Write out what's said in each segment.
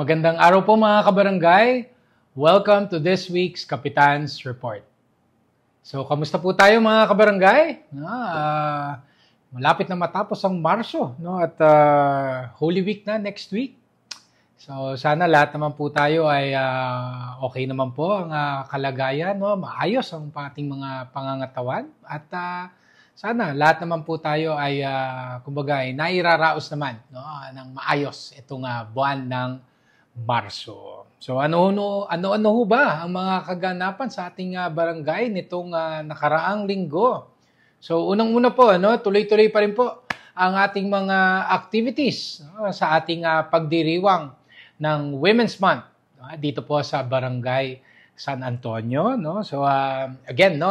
Magandang araw po mga kabarangay. Welcome to this week's Kapitan's Report. So, kamusta po tayo mga kabarangay? Malapit na matapos ang Marso, no? At Holy Week na next week. So, sana lahat naman po tayo ay okay naman po ang kalagayan, no? Maayos ang ating mga pangangatawan. At sana lahat naman po tayo ay kumbaga ay nairaraos naman, no? Ng maayos itong buwan ng Marso. So ano ho ba ang mga kaganapan sa ating barangay nitong nakaraang linggo? So unang-una po, tuloy-tuloy pa rin po ang ating mga activities sa ating pagdiriwang ng Women's Month dito po sa Barangay San Antonio, no? So again,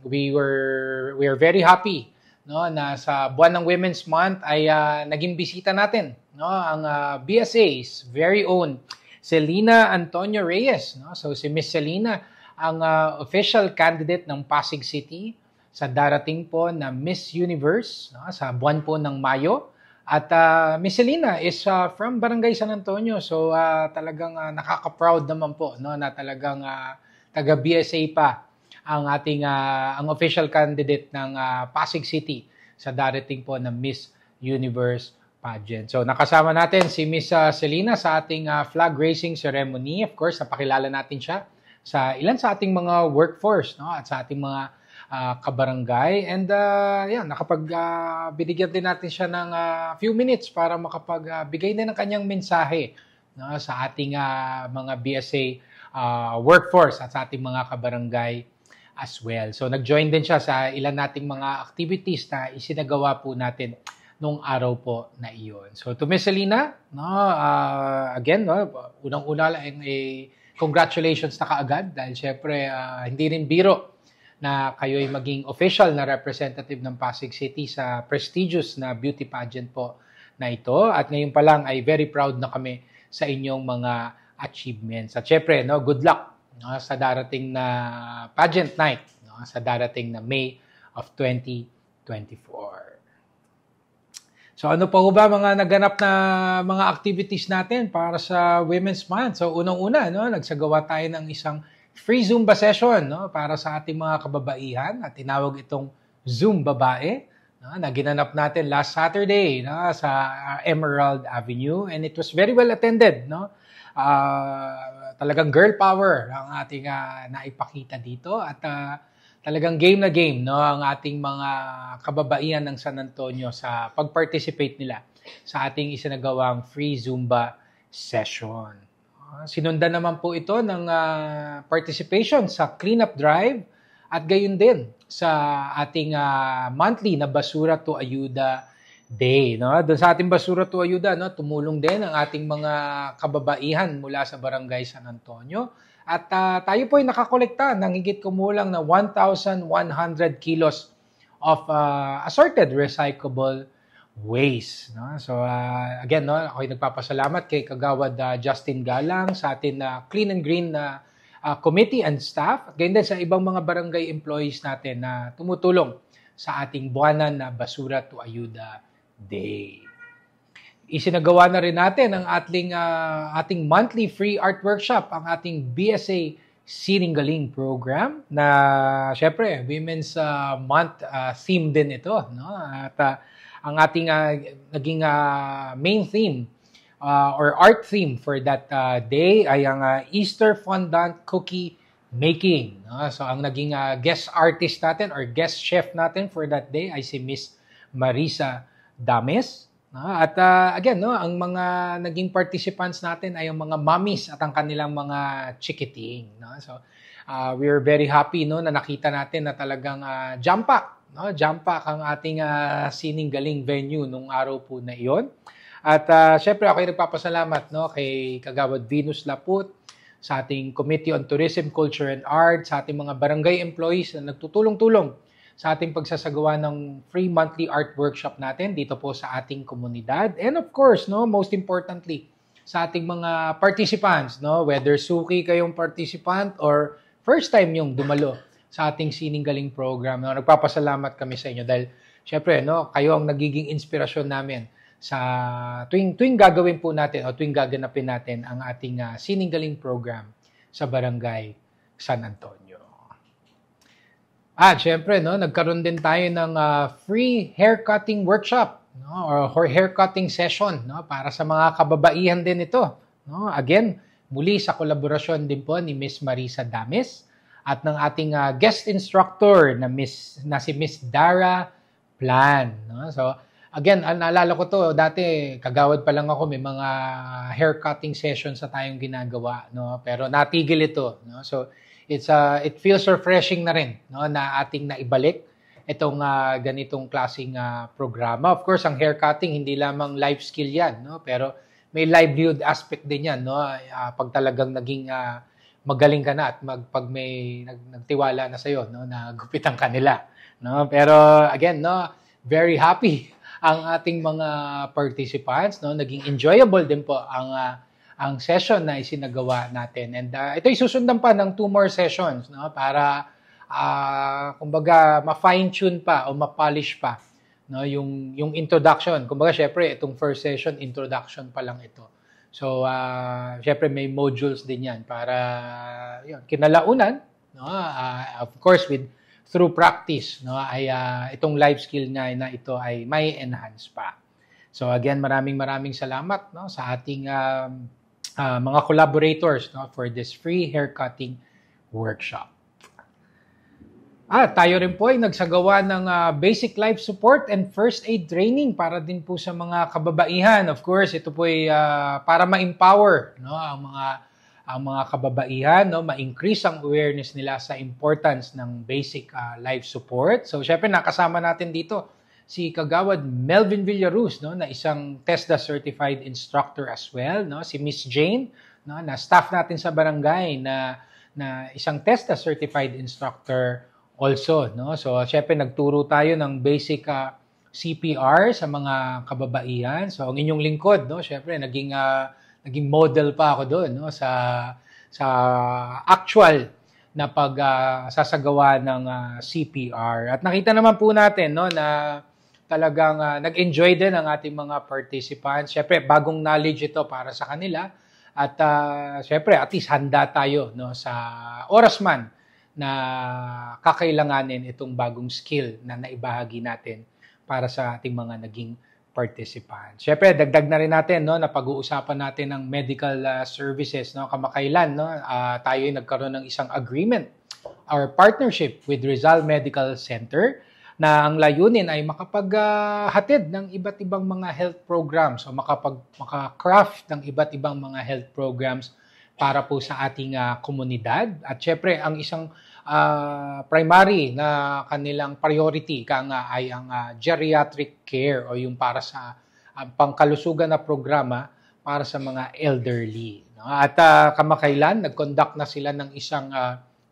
we are very happy, no, na sa buwan ng Women's Month ay naging bisita natin, no, ang BSA's very own Celina Antonio Reyes, no? So si Miss Celina ang official candidate ng Pasig City sa darating po na Miss Universe, no, sa buwan po ng Mayo. At Miss Celina is from Barangay San Antonio. So talagang nakaka-proud naman po, no, na talagang taga BSA pa ang ating ang official candidate ng Pasig City sa darating po na Miss Universe pageant. So nakasama natin si Miss Celina sa ating flag raising ceremony. Of course, napakilala natin siya sa ilan sa ating mga workforce, no, at sa ating mga kabarangay. And binigyan din natin siya ng few minutes para makapagbigay din ng kanyang mensahe, no, sa ating mga BSA workforce at sa ating mga kabarangay as well. So nag-join din siya sa ilan nating mga activities na isinagawa po natin nung araw po na iyon. So to Miss Celina, again, unang-una lang congratulations na kaagad dahil syempre hindi rin biro na kayo ay maging official na representative ng Pasig City sa prestigious na beauty pageant po na ito. At ngayon pa lang ay very proud na kami sa inyong mga achievements. At syempre, good luck sa darating na pageant night, sa darating na May of 2024. So ano pa ba mga naganap na mga activities natin para sa Women's Month? So unang-una, nagsagawa tayo ng isang free Zumba session, para sa ating mga kababaihan at tinawag itong Zoom Babae, na ginanap natin last Saturday sa Emerald Avenue, and it was very well attended, talagang girl power ang ating naipakita dito at talagang game na game, ang ating mga kababaihan ng San Antonio sa pag-participate nila sa ating isinagawang free Zumba session. Sinundan naman po ito ng participation sa cleanup drive at gayon din sa ating monthly na Basura to Ayuda Day. Doon sa ating Basura to Ayuda, tumulong din ang ating mga kababaihan mula sa Barangay San Antonio. At tayo po ay nakakolekta ng higit kumulang na 1,100 kilos of assorted recyclable waste. So again, ako ay nagpapasalamat kay Kagawad Justin Galang sa atin na Clean and Green na committee and staff. At ganyan din sa ibang mga barangay employees natin na tumutulong sa ating buwanan na Basura to Ayuda Day. Isinagawa na rin natin ang ating monthly free art workshop, ang ating BSA Sininggaling program na syempre Women's Month theme din ito, At ang ating naging main theme or art theme for that day ay ang Easter fondant cookie making. So ang naging guest artist natin or guest chef natin for that day ay si Miss Marisa Dames. At again, ang mga naging participants natin ay ang mga mommies at ang kanilang mga chikiting. So we are very happy na nakita natin na talagang jump pack ang ating Sininggaling venue nung araw po na iyon. At syempre ako ay nagpapasalamat kay Kagawad Venus Laput, sa ating Committee on Tourism, Culture and Art, sa ating mga barangay employees na nagtutulong-tulong sa ating pagsasagawa ng free monthly art workshop natin dito po sa ating komunidad. And of course, most importantly, sa ating mga participants, whether suki kayong participant or first time yung dumalo sa ating Sininggaling program. Nagpapasalamat kami sa inyo dahil syempre, kayo ang nagiging inspirasyon namin sa tuwing gagawin po natin o tuwing gaganapin natin ang ating Sininggaling program sa Barangay San Antonio. At syempre, no, nagkaroon din tayo ng free haircutting workshop, no, or haircutting session, no, para sa mga kababaihan din ito. No? Again, muli sa kolaborasyon din po ni Miss Marisa Dames at ng ating guest instructor na si Miss Dara Plan. No? So, again, naalala ko to, dati kagawad pa lang ako, may mga haircutting sessions sa tayong ginagawa, no? Pero natigil ito, no? So, it feels refreshing na rin, no, na ating naibalik itong ganitong klaseng programa. Of course, ang haircutting hindi lamang life skill 'yan, no, pero may livelihood aspect din 'yan, no. Pag talagang naging magaling ka na at pag may nagtiwala na sa iyo, no, na gupitan ka nila, no. Pero again, no, very happy ang ating mga participants, no. Naging enjoyable din po ang session na isinagawa natin. And ito'y susundan pa ng 2 more sessions, no, para kumbaga ma-fine-tune pa o ma-polish pa, no, yung introduction. Kumbaga syempre itong first session introduction pa lang ito. So syempre may modules din 'yan para yun, kinalaunan, no, of course through practice, no, ay itong life skill na ito ay may enhance pa. So again, maraming salamat, no, sa ating mga collaborators, no, for this free haircutting workshop. Tayo rin po ay nagsagawa ng basic life support and first aid training para din po sa mga kababaihan. Of course, ito po ay para ma-empower, no, ang mga kababaihan, no, ma-increase ang awareness nila sa importance ng basic life support. So, syempre nakasama natin dito si Kagawad Melvin Villaruz, no, na isang TESDA certified instructor as well, no, si Miss Jane, no, na staff natin sa barangay na isang TESDA certified instructor also, no. So syempre nagturo tayo ng basic CPR sa mga kababaihan. So ang inyong lingkod, no, syempre naging model pa ako doon, no, sa actual na sasagawa ng CPR. At nakita naman po natin, no, na talagang nag-enjoy din ang ating mga participants. Syempre, bagong knowledge ito para sa kanila. At syempre, at least handa tayo, no, sa oras man na kakailanganin itong bagong skill na naibahagi natin para sa ating mga naging participants. Syempre, dagdag na rin natin, no, na pag-uusapan natin ng medical services, no, kamakailan, no, tayo ay nagkaroon ng isang agreement or partnership with Rizal Medical Center na ang layunin ay makapaghatid ng iba't ibang mga health programs o maka-craft ng iba't ibang mga health programs para po sa ating komunidad. At syempre, ang isang primary na kanilang priority ay ang geriatric care o yung para sa pangkalusugan na programa para sa mga elderly. No? At kamakailan, nag-conduct na sila ng isang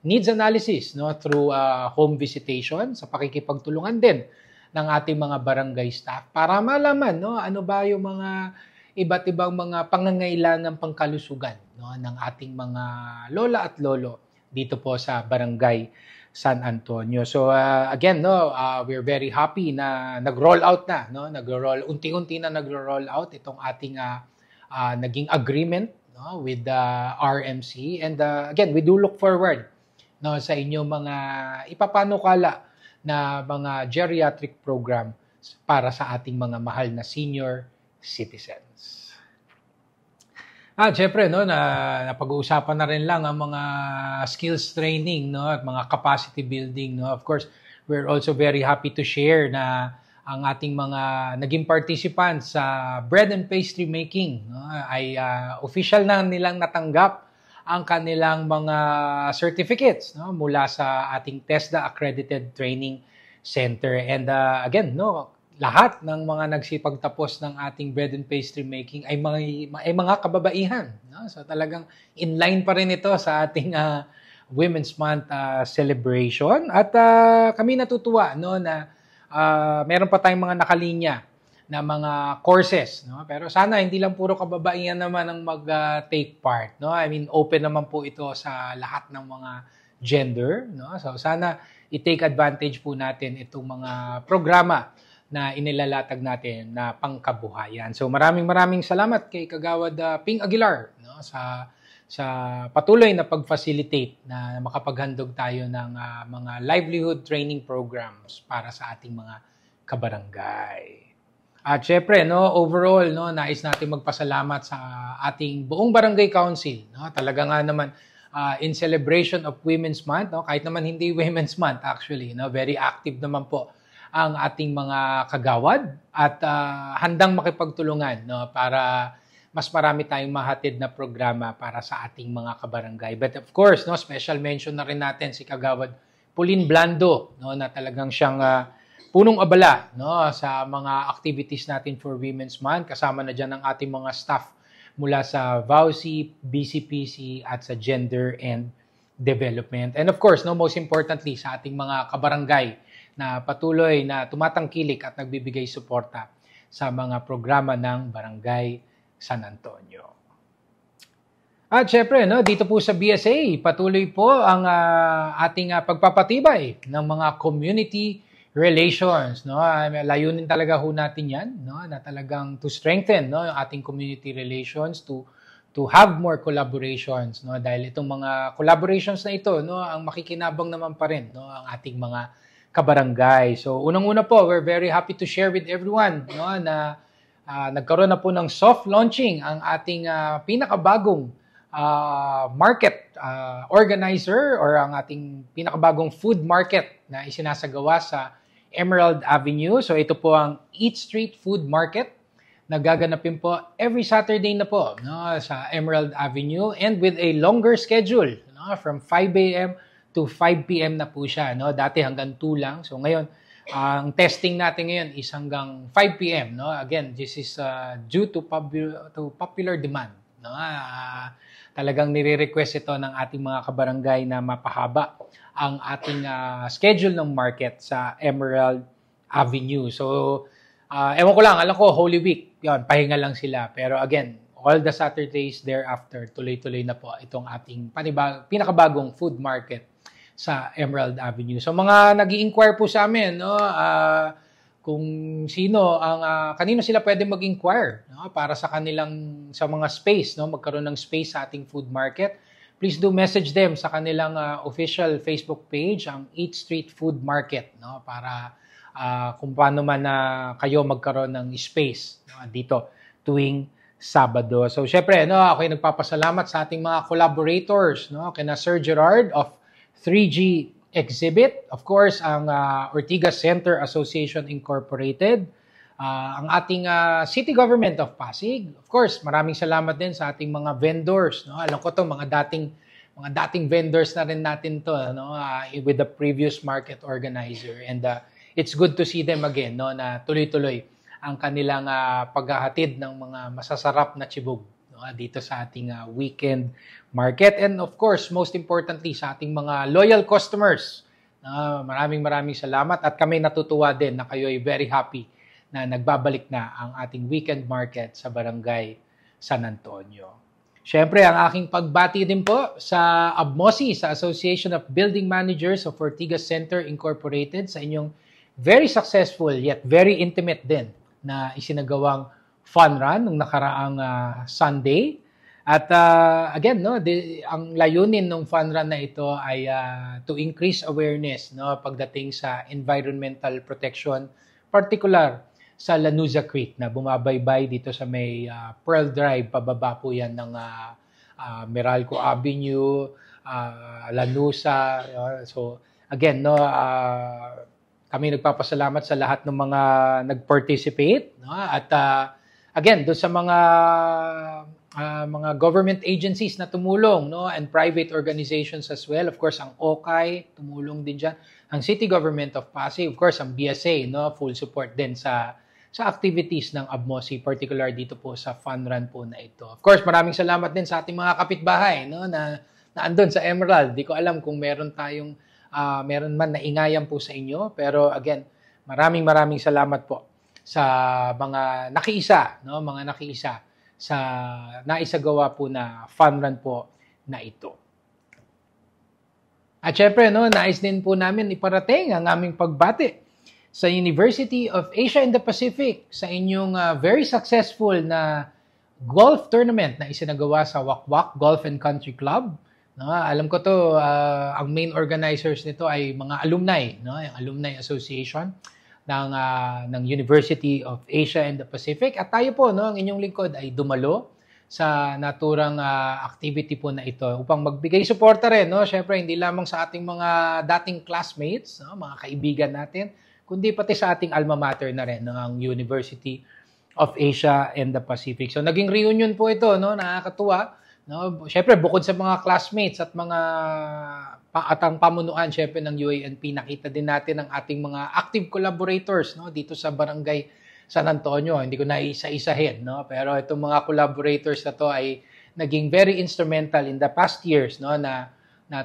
needs analysis, no, through home visitation sa pakikipagtulungan din ng ating mga barangay staff para malaman, no, ano ba yung mga iba't ibang mga pangangailangan pangkalusugan, no, ng ating mga lola at lolo dito po sa Barangay San Antonio. So again, no, we're very happy na nag-roll out na, no, unti-unti na nag-roll out itong ating naging agreement, no, with the RMC. And again, we do look forward, no, sa inyong mga ipapanukala na mga geriatric program para sa ating mga mahal na senior citizens. Syempre, no, napag-uusapan na rin lang ang mga skills training, no, at mga capacity building, no. Of course, we're also very happy to share na ang ating mga naging participants sa bread and pastry making, no, ay official na nilang natanggap ang kanilang mga certificates, no, mula sa ating TESDA Accredited Training Center. And again, no, lahat ng mga nagsipagtapos ng ating bread and pastry making ay mga kababaihan, no? So talagang in line pa rin ito sa ating Women's Month celebration. At kami natutuwa, no, na meron pa tayong mga nakalinya na mga courses, no? Pero sana hindi lang puro kababaihan naman ang mag-take part, no? I mean, open naman po ito sa lahat ng mga gender, no? So sana i-take advantage po natin itong mga programa na inilalatag natin na pangkabuhayan. So maraming salamat kay Kagawad Ping Aguilar, no, sa patuloy na pag-facilitate na makapaghandog tayo ng mga livelihood training programs para sa ating mga kabarangay. At syempre, no, overall, no, nais natin magpasalamat sa ating buong barangay council, no. Talaga nga naman in celebration of Women's Month, no, kahit naman hindi Women's Month actually, no, very active naman po ang ating mga kagawad at handang makipagtulungan, no, para mas marami tayong mahatid na programa para sa ating mga kabarangay. But of course, no, special mention na rin natin si Kagawad Pauline Blando, no, na talagang siyang punong abala, no, sa mga activities natin for Women's Month. Kasama na dyan ang ating mga staff mula sa VAUSI, BCPC at sa Gender and Development. And of course, no, most importantly sa ating mga kabarangay na patuloy na tumatangkilik at nagbibigay suporta sa mga programa ng Barangay San Antonio. At syempre, no, dito po sa BSA, patuloy po ang ating pagpapatibay ng mga community relations, no. Layunin talaga ho natin 'yan, no, na talagang to strengthen, no, yung ating community relations, to have more collaborations, no, dahil itong mga collaborations na ito, no, ang makikinabang naman pa rin, no, ang ating mga kabarangay. So unang-una po, we're very happy to share with everyone, no, na nagkaroon na po ng soft launching ang ating pinakabagong market organizer or ang ating pinakabagong food market na isinasagawa sa Emerald Avenue. So ito po ang Eat Street Food Market. Nagaganapin po every Saturday na po, no, sa Emerald Avenue and with a longer schedule, no, from 5 a.m. to 5 p.m. na po siya. No? Dati hanggang 2 lang. So ngayon, ang testing natin ngayon is hanggang 5 p.m. No? Again, this is due to popular demand. No? Talagang nire-request ito ng ating mga kabarangay na mapahaba ang ating schedule ng market sa Emerald Avenue. So, ewan ko lang, alam ko, Holy Week, yun, pahinga lang sila. Pero again, all the Saturdays thereafter, tuloy-tuloy na po itong ating pinakabagong food market sa Emerald Avenue. So mga nag-i-inquire po sa amin, no, kung sino ang kanino sila pwede mag-inquire, no, para sa mga space, no, magkaroon ng space sa ating food market. Please do message them sa kanilang official Facebook page, ang Eat Street Food Market, no, para kung paano man kayo magkaroon ng space, no, dito tuwing Sabado. So syempre, no, ako'y nagpapasalamat sa ating mga collaborators, no, kina Sir Gerard of 3G Exhibit, of course, ang Ortigas Center Association Incorporated, ang ating City Government of Pasig. Of course, maraming salamat din sa ating mga vendors, no. Alam ko 'to, mga dating vendors na rin natin 'to, no, with the previous market organizer, and it's good to see them again, no, na tuloy-tuloy ang kanilang paghahatid ng mga masasarap na tibog, no, dito sa ating weekend market. And of course, most importantly, sa ating mga loyal customers, maraming salamat at kami natutuwa din na kayo ay very happy na nagbabalik na ang ating weekend market sa Barangay San Antonio. Siyempre, ang aking pagbati din po sa ABMOSI, sa Association of Building Managers of Ortigas Center Incorporated, sa inyong very successful yet very intimate din na isinagawang fun run nung nakaraang Sunday. At again, no, ang layunin ng fun run na ito ay to increase awareness, no, pagdating sa environmental protection, particular sa Lanuza Creek na bumabaybay dito sa may Pearl Drive, pababa po yan ng Meralco Avenue, Lanuza. So again, no, kami nagpapasalamat sa lahat ng mga nag-participate, no? At again, doon sa mga government agencies na tumulong, no, and private organizations as well. Of course, ang OKAY tumulong din diyan. Ang City Government of Pasig, of course, ang BSA, no, full support din sa activities ng ABMOSI, particular dito po sa fun run po na ito. Of course, maraming salamat din sa ating mga kapitbahay, no, na andun sa Emerald. Di ko alam kung meron man na ingayan po sa inyo, pero again, maraming salamat po sa mga nakiisa, no, sa naisagawa po na fun run po na ito. At syempre, no, nais din po namin iparating ang aming pagbati sa University of Asia and the Pacific sa inyong very successful na golf tournament na isinagawa sa Wakwak Golf and Country Club. No, alam ko to, ang main organizers nito ay mga alumni, no, yung Alumni Association ng University of Asia and the Pacific. At tayo po, no, ang inyong lingkod ay dumalo sa naturang activity po na ito upang magbigay suporta rin, no, syempre hindi lamang sa ating mga dating classmates, no, mga kaibigan natin, kundi pati sa ating alma mater na rin, no, ang University of Asia and the Pacific. So naging reunion po ito, no, nakakatuwa. No, syempre bukod sa mga classmates at mga ang pamunuan syempre ng UANP, nakita din natin ang ating mga active collaborators, no, dito sa Barangay San Antonio. Hindi ko na isa-isahin, no, pero itong mga collaborators na to ay naging very instrumental in the past years, no, na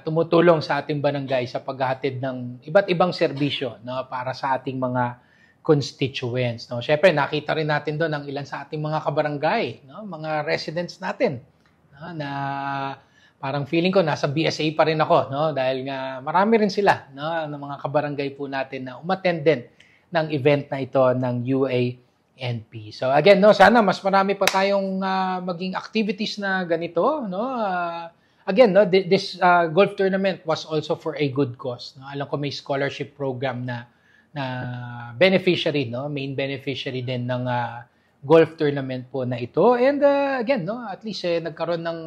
tumutulong sa ating barangay sa paghahatid ng iba't ibang serbisyo, no, para sa ating mga constituents, no. Syempre nakita rin natin doon ang ilan sa ating mga kabarangay, no, mga residents natin, na parang feeling ko nasa BSA pa rin ako, no, dahil nga marami rin sila, no, ng mga kabarangay po natin na umattend din ng event na ito ng UANP. So again, no, sana mas marami pa tayong maging activities na ganito, no. Again, no, this golf tournament was also for a good cause, no. Alam ko may scholarship program na beneficiary, no, main beneficiary din ng golf tournament po na ito. And again, no, at least nagkaroon ng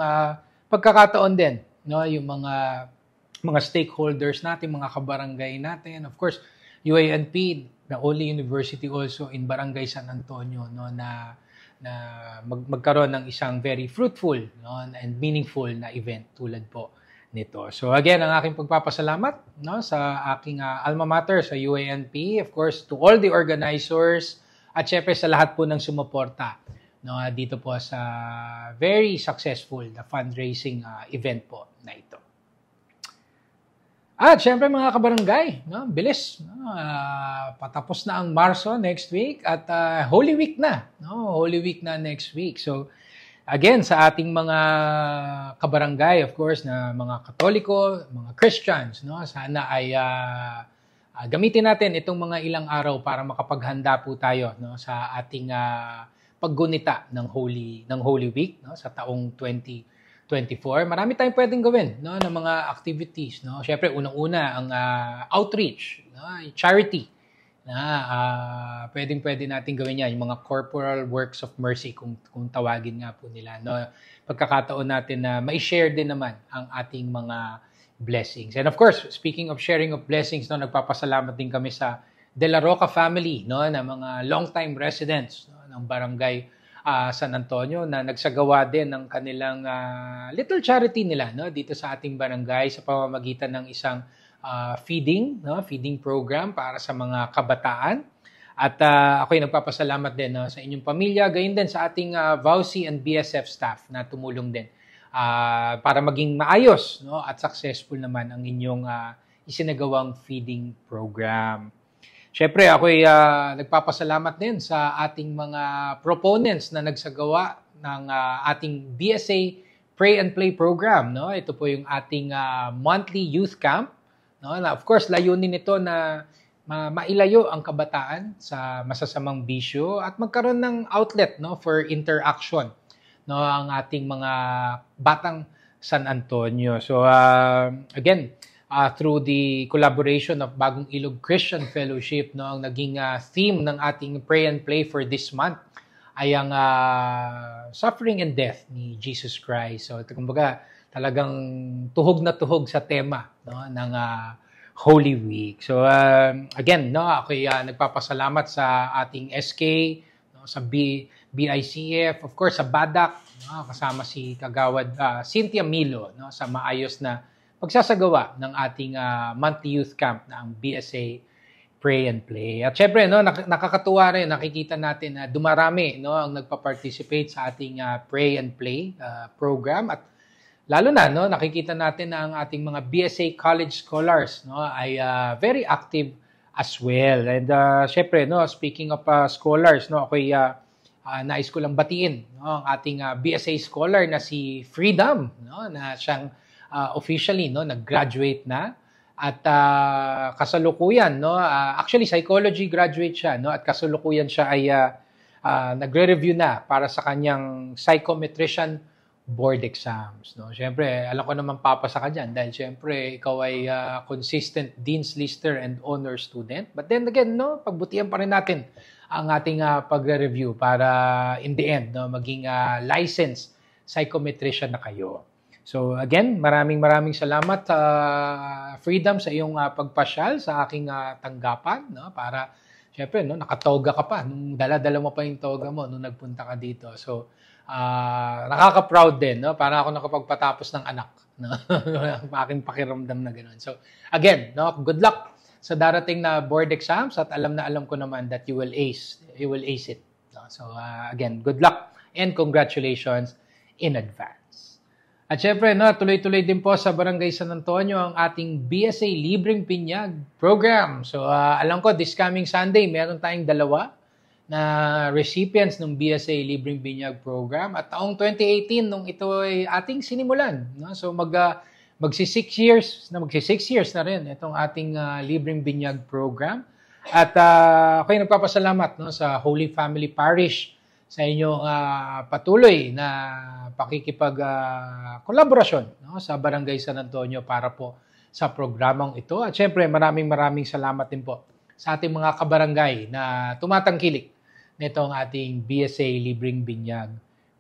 pagkakataon din, no, yung mga stakeholders natin, mga kabarangay natin. Of course, UANP, the only university also in Barangay San Antonio, no, na magkaroon ng isang very fruitful, no, and meaningful na event tulad po nito. So again, ang aking pagpapasalamat, no, sa aking alma mater sa UANP, of course, to all the organizers, at syempre sa lahat po ng sumuporta, no, dito po sa very successful na fundraising event po na ito. At syempre mga kabarangay, no, bilis, no, patapos na ang Marso next week at Holy Week na, no, Holy Week na next week. So again, sa ating mga kabarangay, of course, na mga Katoliko, mga Christians, no, sana ay gamitin natin itong mga ilang araw para makapaghanda po tayo, no, sa ating paggunita ng Holy Week, no, sa taong 2024. Marami tayong pwedeng gawin, no, ng mga activities, no. Syempre unang-una ang outreach, no, charity na pwede natin gawin yan, yung mga corporal works of mercy kung tawagin nga po nila, no. Pagkakataon natin na mai-share din naman ang ating mga blessings. And of course, speaking of sharing of blessings, no, nagpapasalamat din kami sa De La Roca family, no, na mga long-time residents, no, ng Barangay San Antonio na nagsagawa din ng kanilang little charity nila, no, dito sa ating barangay sa pamamagitan ng isang feeding program para sa mga kabataan. At ako'y nagpapasalamat din, no, sa inyong pamilya, gayon din sa ating VAUSI and BSF staff na tumulong din para maging maayos, no, at successful naman ang inyong isinagawang feeding program. Syempre, ako'y nagpapasalamat din sa ating mga proponents na nagsagawa ng ating BSA Pray and Play program, no. Ito po yung ating monthly youth camp, no, na of course layunin nito na mailayo ang kabataan sa masasamang bisyo at magkaroon ng outlet, no, for interaction, no, ang ating mga batang San Antonio. So again, through the collaboration of Bagong Ilog Christian Fellowship, no, ang naging theme ng ating Pray and Play for this month ay ang suffering and death ni Jesus Christ. So ito, kumbaga, talagang tuhog na tuhog sa tema, no, ng Holy Week. So again, no, ako'y nagpapasalamat sa ating SK, no, sa BICF, of course sa BADAC, no, kasama si Kagawad Cynthia Milo, no, sa maayos na pagsasagawa ng ating monthly youth camp na ang BSA Pray and Play. At syempre, no, nakakatuwa rin, nakikita natin na dumarami, no, ang nagpa-participate sa ating Pray and Play program. At lalo na, no, nakikita natin na ang ating mga BSA College Scholars, no, ay very active as well. And syempre, no, speaking of scholars, no, ako'y nais ko lang batiin, no, ang ating BSA scholar na si Freedom, no, na siyang officially, no, nag-graduate na At kasalukuyan, no, actually psychology graduate siya, no, at kasalukuyan siya ay nagre-review na para sa kanyang psychometrician board exams, no. Syempre, alam ko naman papasa ka diyan dahil syempre ikaw ay consistent dean's lister and honor student. But then again, no, pagbutihan pa rin natin ang ating pagre-review para in the end, no, maging licensed psychometrician na kayo. So again, maraming salamat Freedom sa iyong pagpasyal sa aking tanggapan, no, para syempre, no, nakatoga ka pa nung dala-dala mo pa yung toga mo nung nagpunta ka dito. So nakaka-proud din, no, para ako nakapagpatapos ng anak, no. Aking pakiramdam na ganoon. So again, no, good luck sa darating na board exams at alam ko naman that you will ace it, no? So again, good luck and congratulations in advance. At syempre, no, tuloy-tuloy din po sa Barangay San Antonio ang ating BSA Libreng Binyag program. So, alam ko, this coming Sunday, meron tayong 2 na recipients ng BSA Libreng Binyag program. At taong 2018, nung ito ay ating sinimulan. No? So, magsi-6 years na rin itong ating Libreng Binyag program. At ako'y nagpapasalamat, no, sa Holy Family Parish sa inyong patuloy na pakikipag-kolaborasyon, no, sa Barangay San Antonio para po sa programang ito. At syempre, maraming salamat din po sa ating mga kabarangay na tumatangkilik nitong ating BSA Libreng Binyag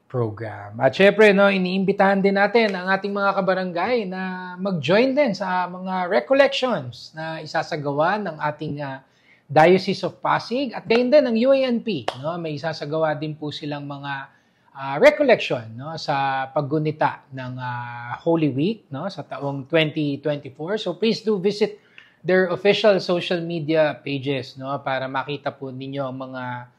program. At syempre, no, iniimbitahan din natin ang ating mga kabarangay na mag-join din sa mga recollections na isasagawa ng ating Diocese of Pasig at gayon din ang UANP, no, may isasagawa din po silang mga recollection, no, sa paggunita ng Holy Week, no, sa taong 2024. So please do visit their official social media pages, no, para makita po ninyo ang mga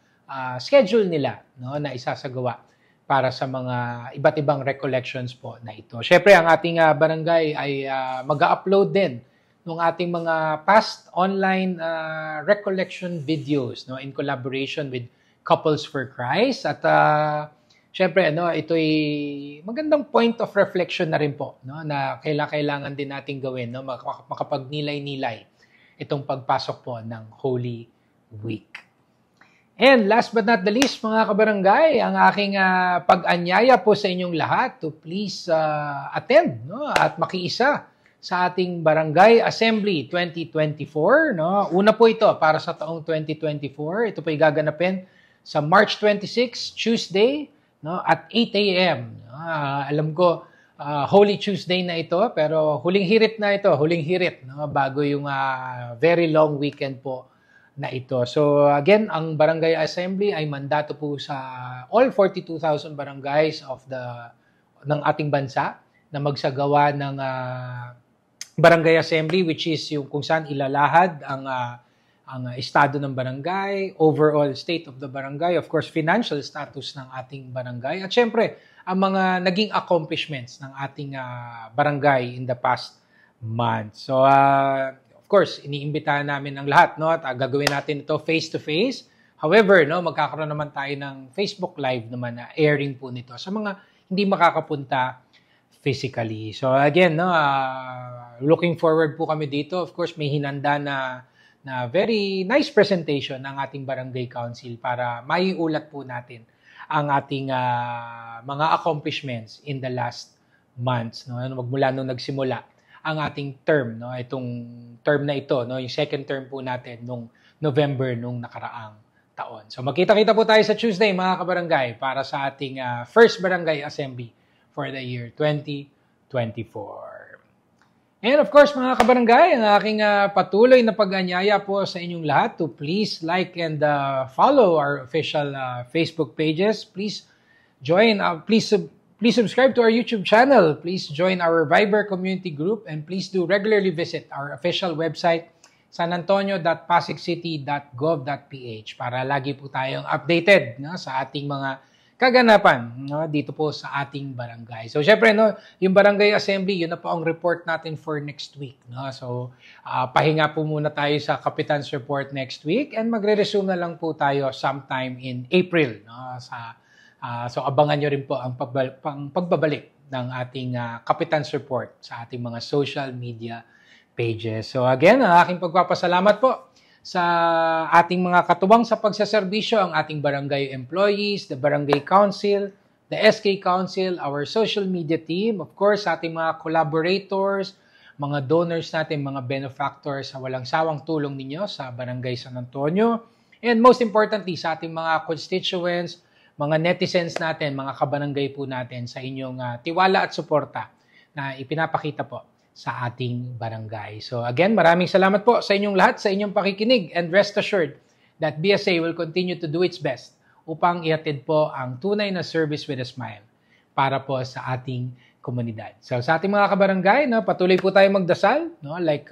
schedule nila, no, na isasagawa para sa mga iba't ibang recollections po na ito. Syempre ang ating barangay ay mag-upload din ng ating mga past online recollection videos, no, in collaboration with Couples for Christ. At syempre, no, ito'y magandang point of reflection na rin po, no, na kailangan din nating gawin, no, makapagnilay-nilay itong pagpasok po ng Holy Week. And last but not the least, mga kabarangay, ang aking pag-anyaya po sa inyong lahat to please attend, no, at makiisa sa ating Barangay Assembly 2024, no. Una po ito para sa taong 2024. Ito po ay gaganapin sa March 26, Tuesday, no, at 8 a.m. Alam ko, Holy Tuesday na ito, pero huling hirit, no, bago yung very long weekend po na ito. So again, ang Barangay Assembly ay mandato po sa all 42,000 barangays ng ating bansa na magsagawa ng Barangay Assembly, which is yung kung saan ilalahad ang estado ng barangay, overall state of the barangay, of course, financial status ng ating barangay, at syempre, ang mga naging accomplishments ng ating barangay in the past month. So, of course, iniimbitahan namin ang lahat, no? At gagawin natin ito face-to-face. However, no, magkakaroon naman tayo ng Facebook Live naman na airing po nito sa mga hindi makakapunta physically. So again, no, looking forward po kami dito. Of course, may hinanda na very nice presentation ng ating Barangay Council para maiulat po natin ang ating mga accomplishments in the last months, no, magmula nung nagsimula ang ating term, no, itong term na ito, no, yung second term po natin nung November nung nakaraang taon. So magkita-kita po tayo sa Tuesday, mga kabarangay, para sa ating first Barangay Assembly for the year 2024. And of course, mga kabarangay, ang aking patuloy na pag-anyaya po sa inyong lahat to please like and follow our official Facebook pages. Please join, please subscribe to our YouTube channel. Please join our Viber community group, and please do regularly visit our official website, sanantonio.pasigcity.gov.ph, para lagi po tayong updated, no, sa ating mga kaganapan, no, dito po sa ating barangay. So syempre, no, yung Barangay Assembly, yun na po ang report natin for next week, no. So pahinga po muna tayo sa Kapitan's Report next week, and magre-resume na lang po tayo sometime in April, no. So abangan nyo rin po ang pagbabalik ng ating Kapitan's Report sa ating mga social media pages. So again, ang aking pagpapasalamat po sa ating mga katuwang sa pagsaserbisyo, ang ating barangay employees, the barangay council, the SK Council, our social media team, of course, sa ating mga collaborators, mga donors natin, mga benefactors sa walang sawang tulong ninyo sa Barangay San Antonio. And most importantly, sa ating mga constituents, mga netizens natin, mga kabarangay po natin sa inyong tiwala at suporta na ipinapakita po sa ating barangay. So again, maraming salamat po sa inyong lahat, sa inyong pakikinig, and rest assured that BSA will continue to do its best upang ihatid po ang tunay na service with a smile para po sa ating komunidad. So sa ating mga kabarangay, no, patuloy po tayo magdasal, no, like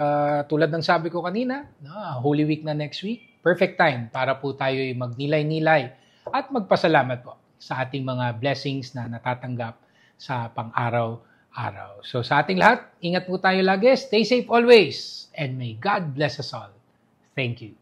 tulad ng sabi ko kanina, no, Holy Week na next week, perfect time para po tayo magnilay-nilay at magpasalamat po sa ating mga blessings na natatanggap sa pang-araw-araw. So sa ating lahat, ingat po tayo lagi, stay safe always, and may God bless us all. Thank you.